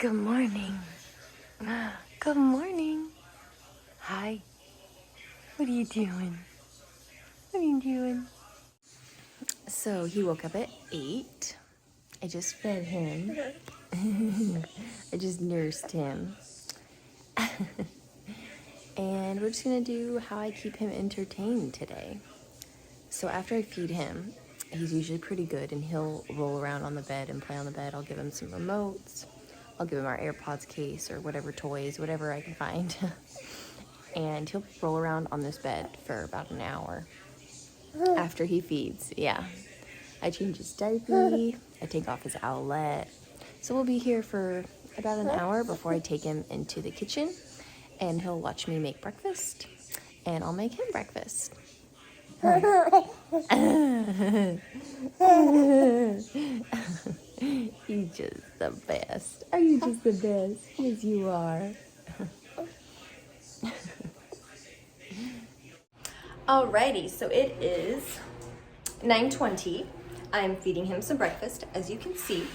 Good morning. Good morning. Hi. What are you doing? What are you doing? So he woke up at 8. I just fed him. I just nursed him. And we're just gonna do how I keep him entertained today. So after I feed him, he's usually pretty good and he'll roll around on the bed and play on the bed. I'll give him some remotes. I'll give him our AirPods case or whatever toys, whatever I can find. And he'll roll around on this bed for about an hour after he feeds. Yeah. I change his diaper. I take off his owlet. So we'll be here for about an hour before I take him into the kitchen and he'll watch me make breakfast and I'll make him breakfast. You're just the best. Are you just the best? Yes, you are. Alrighty, so it is 9:20. I'm feeding him some breakfast, as you can see.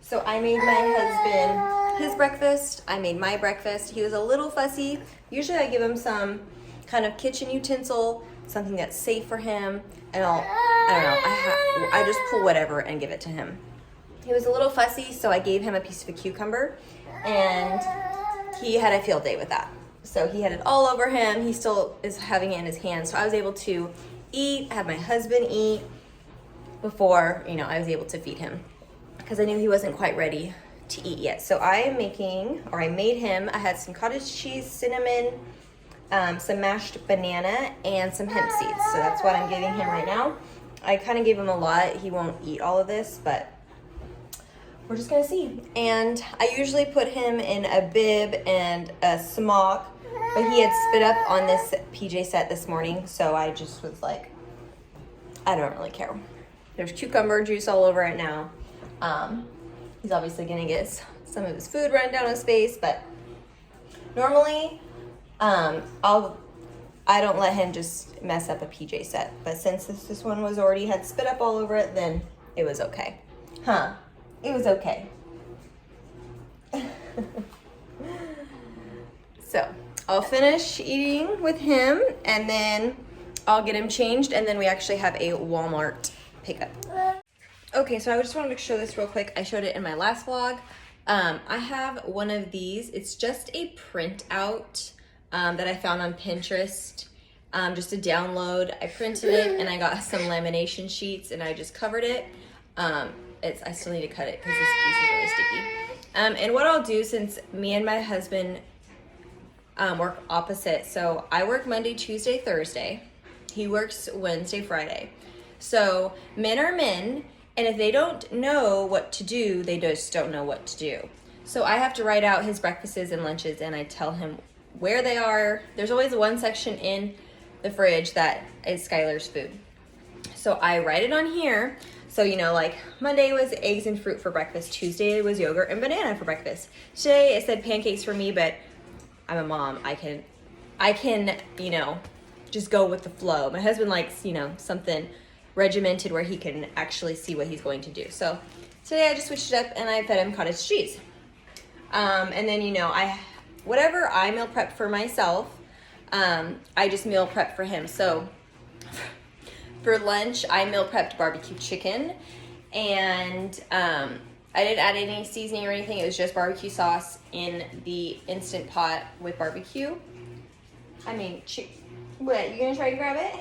So I made my husband his breakfast. I made my breakfast. He was a little fussy. Usually I give him some kind of kitchen utensil, something that's safe for him, and I just pull whatever and give it to him. He was a little fussy, so I gave him a piece of a cucumber, and he had a field day with that. So he had it all over him. He still is having it in his hand. So I was able to eat, have my husband eat before, I was able to feed him because I knew he wasn't quite ready to eat yet. So I made him, I had some cottage cheese, cinnamon, some mashed banana, and some hemp seeds. So that's what I'm giving him right now. I kind of gave him a lot. He won't eat all of this, but we're just gonna see. And I usually put him in a bib and a smock, but he had spit up on this PJ set this morning, so I just was like, I don't really care. There's cucumber juice all over it now. He's obviously gonna get some of his food run down his face, but normally I don't let him just mess up a PJ set. But since this one had spit up all over it, then it was okay. It was okay. So I'll finish eating with him and then I'll get him changed, and then we actually have a Walmart pickup. Okay, so I just wanted to show this real quick. I showed it in my last vlog. I have one of these. It's just a printout that I found on Pinterest, just a download. I printed it and I got some lamination sheets and I just covered it. I still need to cut it because this piece is really sticky. And what I'll do, since me and my husband work opposite, so I work Monday, Tuesday, Thursday. He works Wednesday, Friday. So men are men, and if they don't know what to do, they just don't know what to do. So I have to write out his breakfasts and lunches, and I tell him where they are. There's always one section in the fridge that is Skylar's food. So I write it on here. So, like Monday was eggs and fruit for breakfast. Tuesday was yogurt and banana for breakfast. Today it said pancakes for me, but I'm a mom. I can, just go with the flow. My husband likes, something regimented where he can actually see what he's going to do. So today I just switched it up and I fed him cottage cheese. And then, whatever I meal prep for myself, I just meal prep for him. So for lunch, I meal prepped barbecue chicken, and I didn't add any seasoning or anything. It was just barbecue sauce in the Instant Pot with barbecue. What, you gonna try to grab it?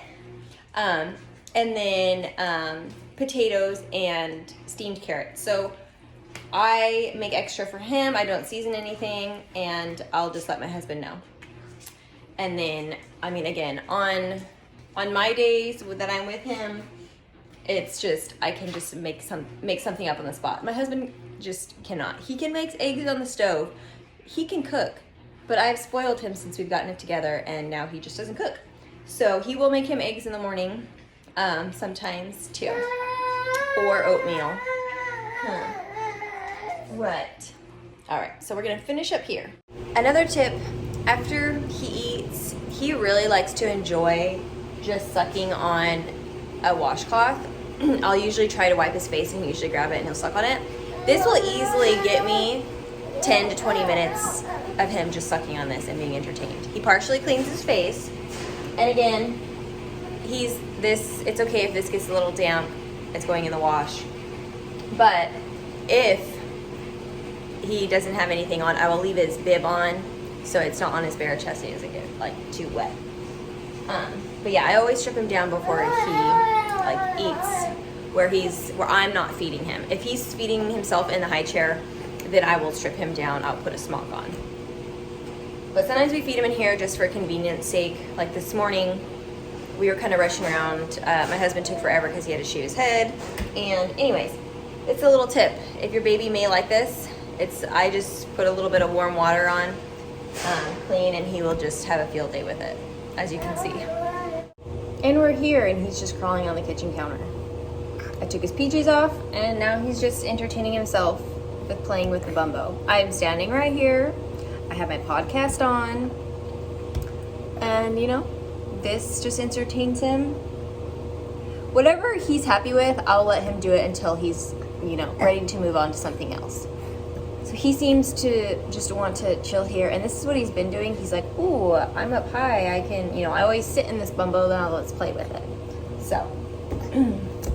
And then potatoes and steamed carrots. So I make extra for him. I don't season anything, and I'll just let my husband know. And then, again, on my days that I'm with him, it's just, I can just make something up on the spot. My husband just cannot. He can make eggs on the stove. He can cook, but I've spoiled him since we've gotten it together, and now he just doesn't cook. So he will make him eggs in the morning, sometimes too, or oatmeal. What? All right, so we're gonna finish up here. Another tip, after he eats, he really likes to enjoy just sucking on a washcloth. I'll usually try to wipe his face and he'll usually grab it and he'll suck on it. This will easily get me 10 to 20 minutes of him just sucking on this and being entertained. He partially cleans his face. And again, it's okay if this gets a little damp. It's going in the wash. But if he doesn't have anything on, I will leave his bib on so it's not on his bare chest and he doesn't get like too wet. But yeah, I always strip him down before he like eats where I'm not feeding him. If he's feeding himself in the high chair, then I will strip him down. I'll put a smock on. But sometimes we feed him in here just for convenience sake. Like this morning, we were kind of rushing around. My husband took forever because he had to shave his head. And anyways, it's a little tip. If your baby may like this, I just put a little bit of warm water on, clean, and he will just have a field day with it, as you can see. And we're here, and he's just crawling on the kitchen counter. I took his PJs off, and now he's just entertaining himself with playing with the Bumbo. I'm standing right here. I have my podcast on, and this just entertains him. Whatever he's happy with, I'll let him do it until he's, ready to move on to something else. So he seems to just want to chill here, and this is what he's been doing. He's like, ooh, I'm up high. I can, I always sit in this Bumbo, then let's play with it. So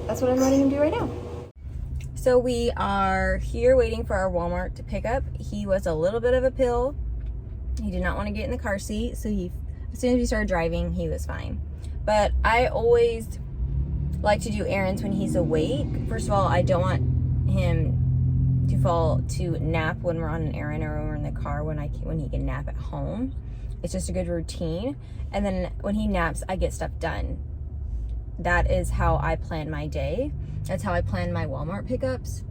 that's what I'm letting him do right now. So we are here waiting for our Walmart to pick up. He was a little bit of a pill. He did not want to get in the car seat, so as soon as we started driving, he was fine. But I always like to do errands when he's awake. First of all, I don't want him to fall to nap when we're on an errand or when we're in the car when he can nap at home. It's just a good routine. And then when he naps, I get stuff done. That is how I plan my day. That's how I plan my Walmart pickups.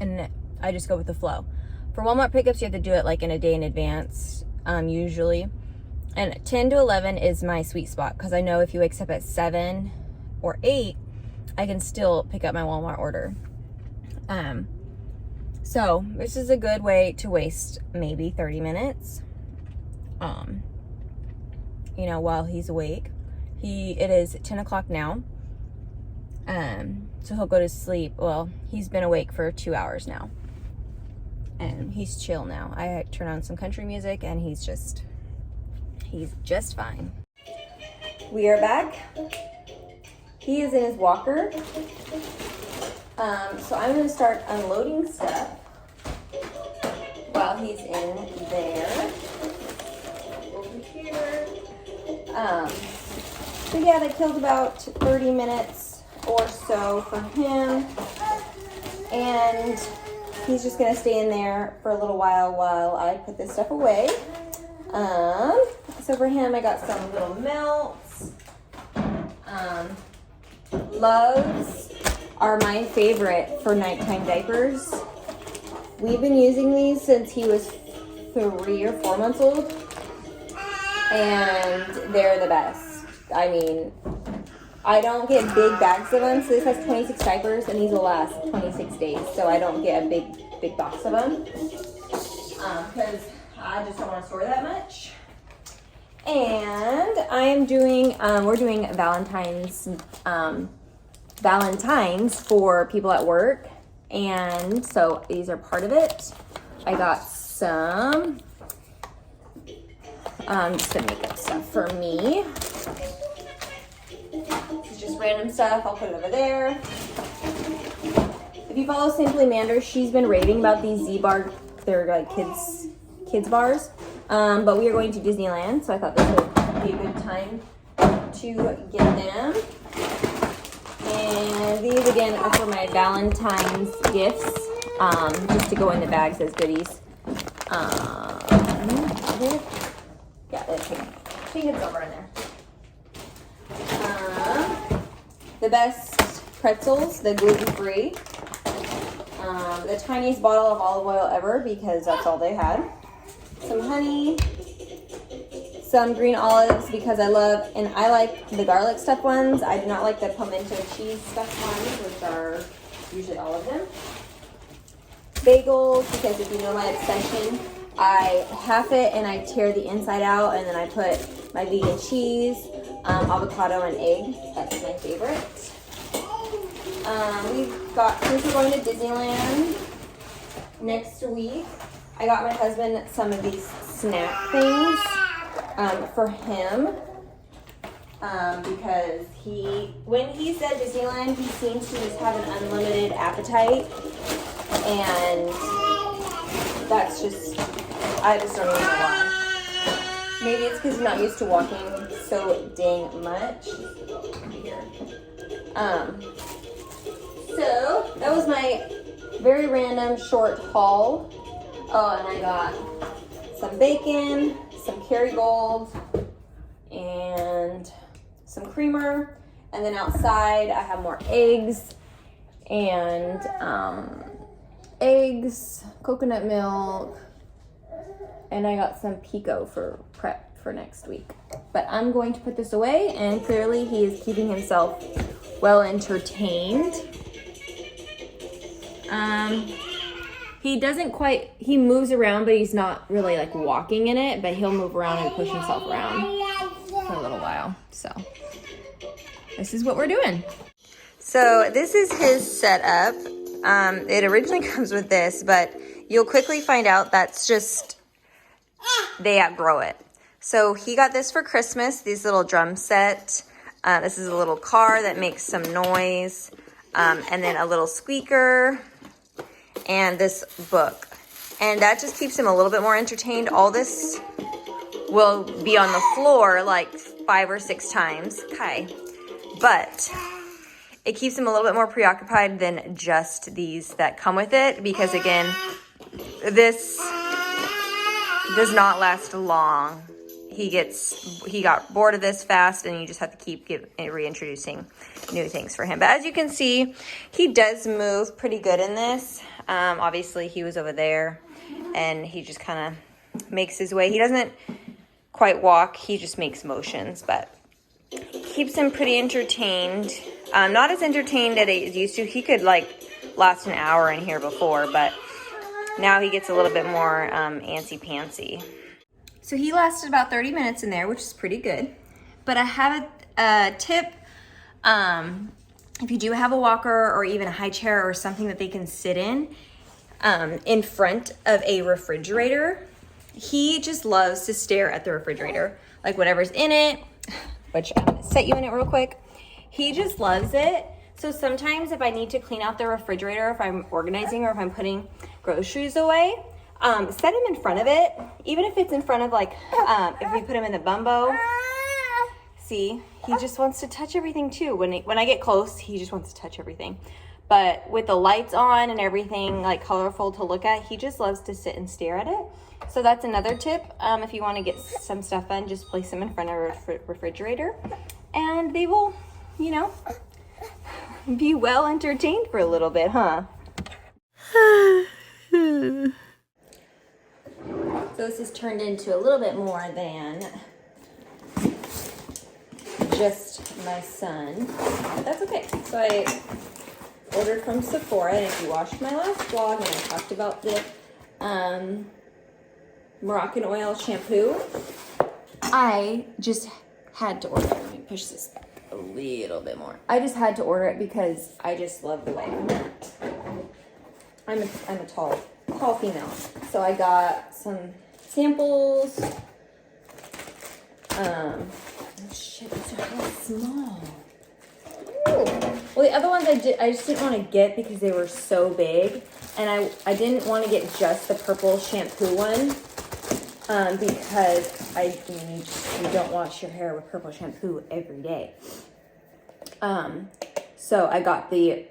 And I just go with the flow. For Walmart pickups, you have to do it like in a day in advance, usually. And 10 to 11 is my sweet spot because I know if he wakes up at 7 or 8, I can still pick up my Walmart order. So this is a good way to waste maybe 30 minutes, while he's awake. It is 10 o'clock now. So he'll go to sleep. Well, he's been awake for 2 hours now. And he's chill now. I turn on some country music and he's just fine. We are back. He is in his walker. So I'm going to start unloading stuff while he's in there. Over here. So yeah, that killed about 30 minutes or so for him. And he's just going to stay in there for a little while I put this stuff away. So for him, I got some little melts. Loves are my favorite for nighttime diapers. We've been using these since he was 3 or 4 months old. And they're the best. I mean, I don't get big bags of them. So this has 26 diapers and these will last 26 days. So I don't get a big box of them. Because I just don't want to store that much. And I am doing, we're doing Valentine's for people at work. And so these are part of it. I got some, just some makeup stuff for me. It's just random stuff. I'll put it over there. If you follow Simply Mander, she's been raving about these Z-Bar. They're like kids bars. But we are going to Disneyland, so I thought this would be a good time to get them. And these again are for my Valentine's gifts, just to go in the bags as goodies. Yeah, she hits over in there. The best pretzels, the gluten-free. The tiniest bottle of olive oil ever because that's all they had. Some honey, some green olives because I like the garlic stuffed ones. I do not like the pimento cheese stuffed ones, which are usually all of them. Bagels, because if you know my obsession, I half it and I tear the inside out and then I put my vegan cheese, avocado, and egg. That's my favorite. Since we're going to Disneyland next week, I got my husband some of these snack things for him because when he's at Disneyland, he seems to just have an unlimited appetite, and that's just, I just don't even know why. Maybe it's because he's not used to walking so dang much. So that was my very random short haul. Oh, and I got some bacon, some Kerrygold, and some creamer. And then outside I have more eggs and coconut milk, and I got some pico for prep for next week. But I'm going to put this away, and clearly he is keeping himself well entertained. He moves around, but he's not really like walking in it, but he'll move around and push himself around for a little while. So this is what we're doing. So this is his setup. It originally comes with this, but you'll quickly find out that's just, they outgrow it. So he got this for Christmas, these little drum set. This is a little car that makes some noise, and then a little squeaker, and this book. And that just keeps him a little bit more entertained. All this will be on the floor like 5 or 6 times. Okay. But it keeps him a little bit more preoccupied than just these that come with it, because again, this does not last long. He got bored of this fast, and you just have to keep reintroducing new things for him. But as you can see, he does move pretty good in this. Obviously he was over there, and he just kind of makes his way. He doesn't quite walk, he just makes motions, but keeps him pretty entertained. Not as entertained as he used to. He could like last an hour in here before, but now he gets a little bit more antsy-pantsy. So he lasted about 30 minutes in there, which is pretty good. But I have a tip. If you do have a walker or even a high chair or something that they can sit in front of a refrigerator, he just loves to stare at the refrigerator, like whatever's in it, which I'm gonna set you in it real quick. He just loves it. So sometimes if I need to clean out the refrigerator, if I'm organizing or if I'm putting groceries away, set him in front of it, even if it's in front of like, if we put him in the bumbo. See, he just wants to touch everything too. When I get close, he just wants to touch everything. But with the lights on and everything like colorful to look at, he just loves to sit and stare at it. So that's another tip. If you want to get some stuff done, just place them in front of a refrigerator, and they will, you know, be well entertained for a little bit, huh? So this has turned into a little bit more than just my son. But that's okay. So I ordered from Sephora, and if you watched my last vlog and I talked about the Moroccan oil shampoo, I just had to order it. Let me push this back a little bit more. I just had to order it because I just love the way I'm a tall female. So I got some samples. Oh shit, these are really small. Ooh. Well, the other ones I just didn't want to get because they were so big, and I didn't want to get just the purple shampoo one, because you don't wash your hair with purple shampoo every day. So I got the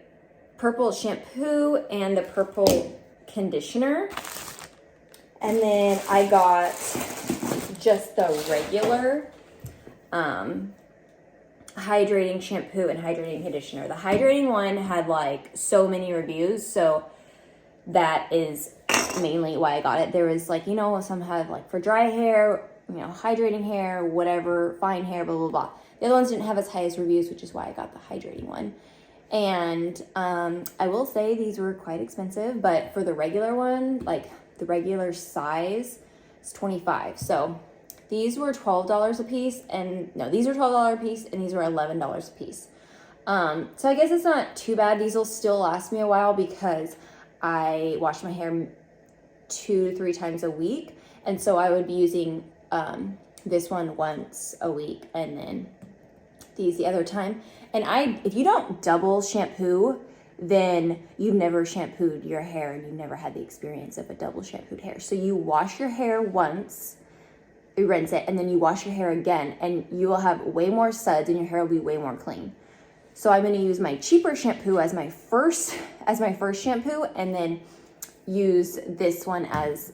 purple shampoo and the purple conditioner, and then I got just the regular hydrating shampoo and hydrating conditioner. The hydrating one had like so many reviews, so that is mainly why I got it. There was like, you know, some have like for dry hair, you know, hydrating hair, whatever, fine hair, blah, blah, blah. The other ones didn't have as high as reviews, which is why I got the hydrating one. And I will say these were quite expensive, but for the regular one, like the regular size, it's $25. So these were $12 a piece, and no, these were $12 a piece, and these were $11 a piece. So I guess it's not too bad. These will still last me a while because I wash my hair 2 to 3 times a week. And so I would be using this one once a week and then these the other time. And if you don't double shampoo, then you've never shampooed your hair and you've never had the experience of a double shampooed hair. So you wash your hair once, you rinse it, and then you wash your hair again, and you will have way more suds and your hair will be way more clean. So I'm gonna use my cheaper shampoo as my first shampoo, and then use this one as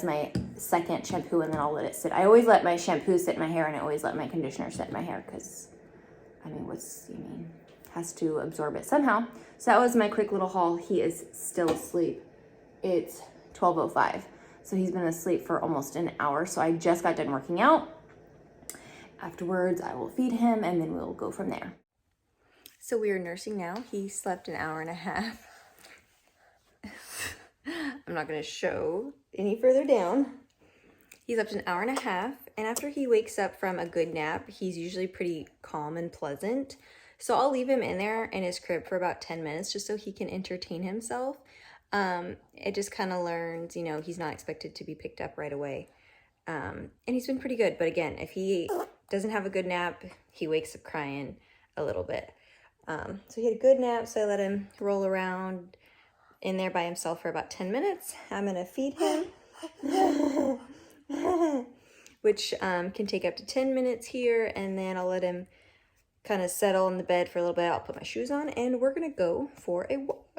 my second shampoo, and then I'll let it sit. I always let my shampoo sit in my hair, and I always let my conditioner sit in my hair, because I mean, has to absorb it somehow. So that was my quick little haul. He is still asleep. It's 12:05. So he's been asleep for almost an hour. So I just got done working out. Afterwards, I will feed him and then we'll go from there. So we are nursing now. He slept an hour and a half. I'm not gonna show any further down. He slept an hour and a half. And after he wakes up from a good nap, he's usually pretty calm and pleasant. So I'll leave him in there in his crib for about 10 minutes just so he can entertain himself. It just kind of learns, you know, he's not expected to be picked up right away. And he's been pretty good. But again, if he doesn't have a good nap, he wakes up crying a little bit. So he had a good nap, so I let him roll around in there by himself for about 10 minutes. I'm going to feed him, which can take up to 10 minutes here. And then I'll let him kind of settle in the bed for a little bit. I'll put my shoes on and we're going to go for a walk.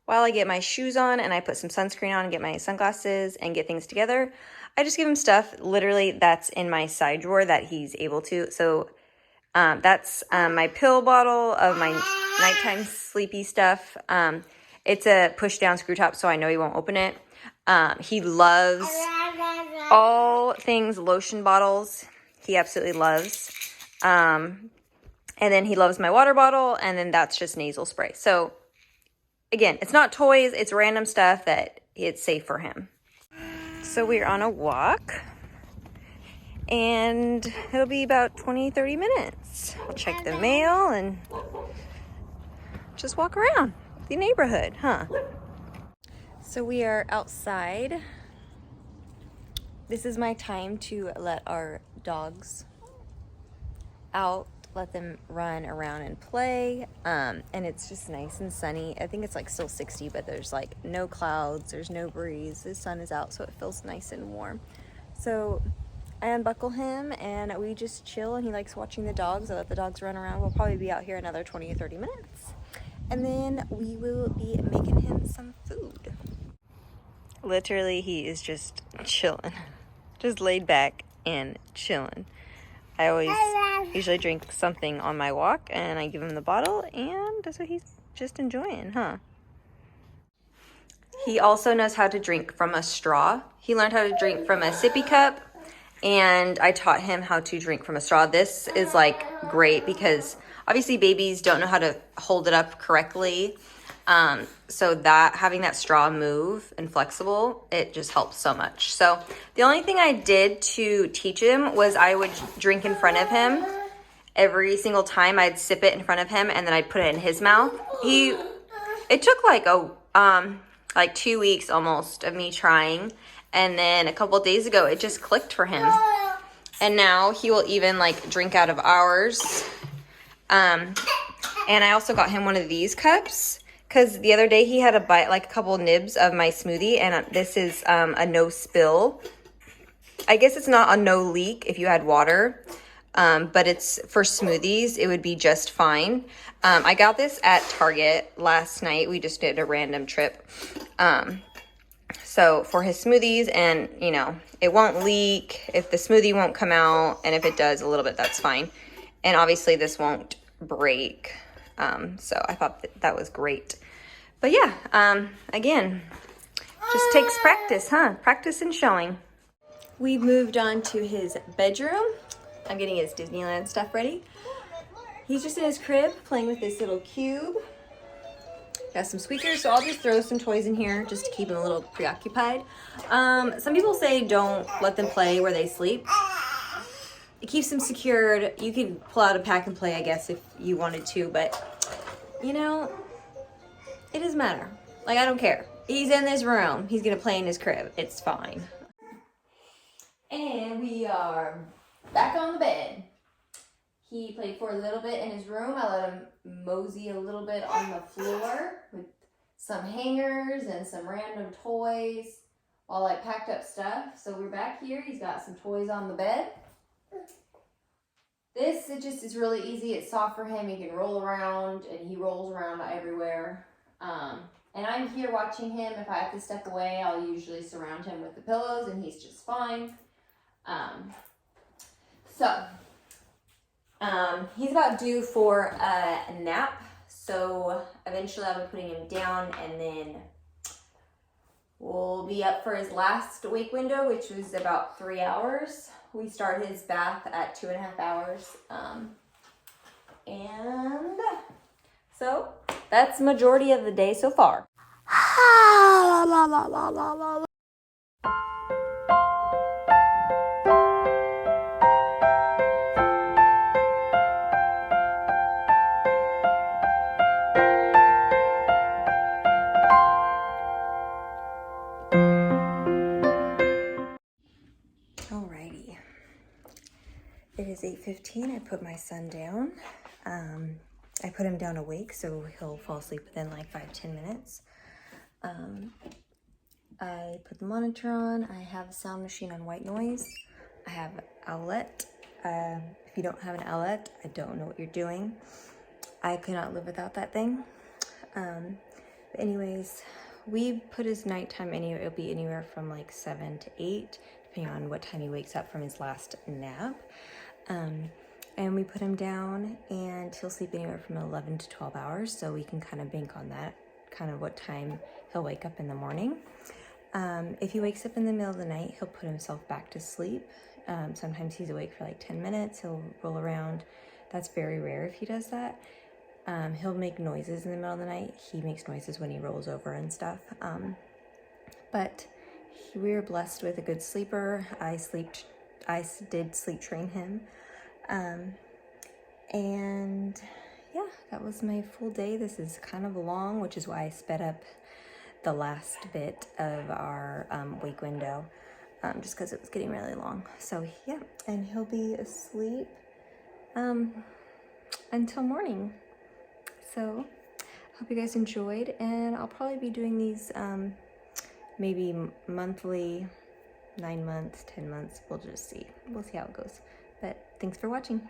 While I get my shoes on and I put some sunscreen on and get my sunglasses and get things together, I just give him stuff literally that's in my side drawer that he's able to. So that's my pill bottle of my nighttime sleepy stuff. It's a push down screw top, so I know he won't open it. He loves all things lotion bottles. He absolutely loves. And then he loves my water bottle, and then that's just nasal spray. So again, it's not toys, it's random stuff that it's safe for him. So we're on a walk, and it'll be about 20-30 minutes. I'll check the mail and just walk around the neighborhood, huh? So we are outside. This is my time to let our dogs out, let them run around and play, and it's just nice and sunny. I think it's like still 60, but there's like no clouds, there's no breeze, the sun is out, so it feels nice and warm. So I unbuckle him and we just chill, and he likes watching the dogs. I let the dogs run around. We'll probably be out here another 20 or 30 minutes, and then we will be making him some food. Literally, he is just chilling, just laid back and chilling. I always usually drink something on my walk, and I give him the bottle, and that's what he's just enjoying, huh? He also knows how to drink from a straw. He learned how to drink from a sippy cup, and I taught him how to drink from a straw. This is like great because obviously babies don't know how to hold it up correctly. So that having that straw move and flexible, it just helps so much. So the only thing I did to teach him was I would drink in front of him every single time. I'd sip it in front of him and then I'd put it in his mouth. It took like 2 weeks almost of me trying. And then a couple of days ago, it just clicked for him. And now he will even like drink out of ours. And I also got him one of these cups, because the other day he had a bite, like a couple nibs of my smoothie, and this is a no spill. I guess it's not a no leak if you had water, but it's for smoothies, it would be just fine. I got this at Target last night. We just did a random trip. So for his smoothies, and you know, it won't leak if the smoothie won't come out, and if it does a little bit, that's fine. And obviously this won't break. So I thought that was great. But yeah, again, just takes practice, huh? Practice and showing. We've moved on to his bedroom. I'm getting his Disneyland stuff ready. He's just in his crib playing with this little cube. Got some squeakers, so I'll just throw some toys in here just to keep him a little preoccupied. Some people say don't let them play where they sleep. It keeps them secured. You could pull out a pack and play, I guess, if you wanted to, but you know, it doesn't matter. Like, I don't care. He's in this room. He's gonna play in his crib. It's fine. And we are back on the bed. He played for a little bit in his room. I let him mosey a little bit on the floor with some hangers and some random toys while I packed up stuff. So we're back here. He's got some toys on the bed. This, it just is really easy. It's soft for him. He can roll around, and he rolls around everywhere. And I'm here watching him. If I have to step away, I'll usually surround him with the pillows, and he's just fine. He's about due for a nap, so eventually I'll be putting him down, and then we'll be up for his last wake window, which was about 3 hours. We start his bath at 2.5 hours, and so that's the majority of the day so far. Alrighty, it is 8:15. I put my son down. I put him down awake, so he'll fall asleep within like 5-10 minutes. I put the monitor on. I have a sound machine on white noise. I have an outlet. If you don't have an outlet, I don't know what you're doing. I could not live without that thing. But anyways, we put his nighttime anywhere. It'll be anywhere from like 7 to 8, depending on what time he wakes up from his last nap. And we put him down, and he'll sleep anywhere from 11 to 12 hours, so we can kind of bank on that, kind of what time he'll wake up in the morning. If he wakes up in the middle of the night, he'll put himself back to sleep. Sometimes he's awake for like 10 minutes. He'll roll around. That's very rare if he does that. He'll make noises in the middle of the night. He makes noises when he rolls over and stuff. But we were blessed with a good sleeper. I did sleep train him. And yeah, that was my full day. This is kind of long, which is why I sped up the last bit of our wake window, just because it was getting really long. So yeah, and he'll be asleep until morning. So hope you guys enjoyed, and I'll probably be doing these maybe monthly, 9 months, 10 months. We'll just see. We'll see how it goes. But thanks for watching.